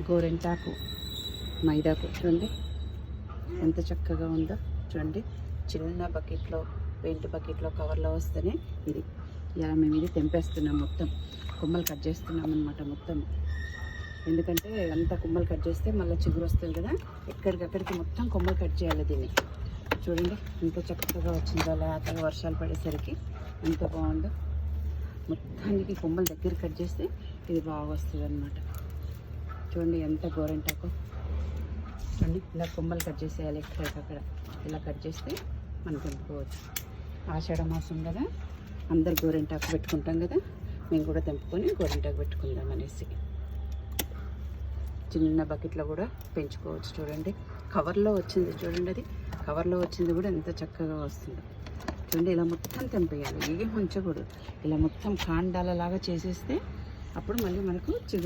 గోరెంటాకు మైదాకు చూడండి ఎంత చక్కగా ఉందో చూడండి. చిన్న బకెట్లో, పెయింట్ బకెట్లో, కవర్లో వస్తేనే ఇది ఇలా మేము ఇది తెంపేస్తున్నాం. మొత్తం కొమ్మలు కట్ చేస్తున్నాం అన్నమాట మొత్తం. ఎందుకంటే అంత కొమ్మలు కట్ చేస్తే మళ్ళీ చిగురు వస్తుంది కదా, ఎక్కడికక్కడికి మొత్తం కొమ్మలు కట్ చేయాలి దీన్ని. చూడండి ఎంత చక్కగా వచ్చిందో, లేతగా వర్షాలు పడేసరికి ఎంత బాగుందో. మొత్తానికి కొమ్మలు దగ్గర కట్ చేస్తే ఇది బాగా వస్తుంది అన్నమాట. చూడండి ఎంత గోరెంటాకు. చూడండి ఇలా కొమ్మలు కట్ చేసేయాలి ఎక్కడికక్కడ. ఇలా కట్ చేస్తే మనం తెంపుకోవచ్చు. ఆషాఢ మాసం కదా, అందరు గోరెంటాకు పెట్టుకుంటాం కదా, మేము కూడా తెంపుకొని గోరెంటాకు పెట్టుకుందాం అనేసి చిన్న బకెట్లో కూడా పెంచుకోవచ్చు. చూడండి కవర్లో వచ్చింది, చూడండి అది కవర్లో వచ్చింది కూడా ఎంత చక్కగా వస్తుంది. చూడండి ఇలా మొత్తం తెంపేయాలి, ఏం ఉంచకూడదు. ఇలా మొత్తం కాండాలలాగా చేసేస్తే అప్పుడు మళ్ళీ మనకు చిగురు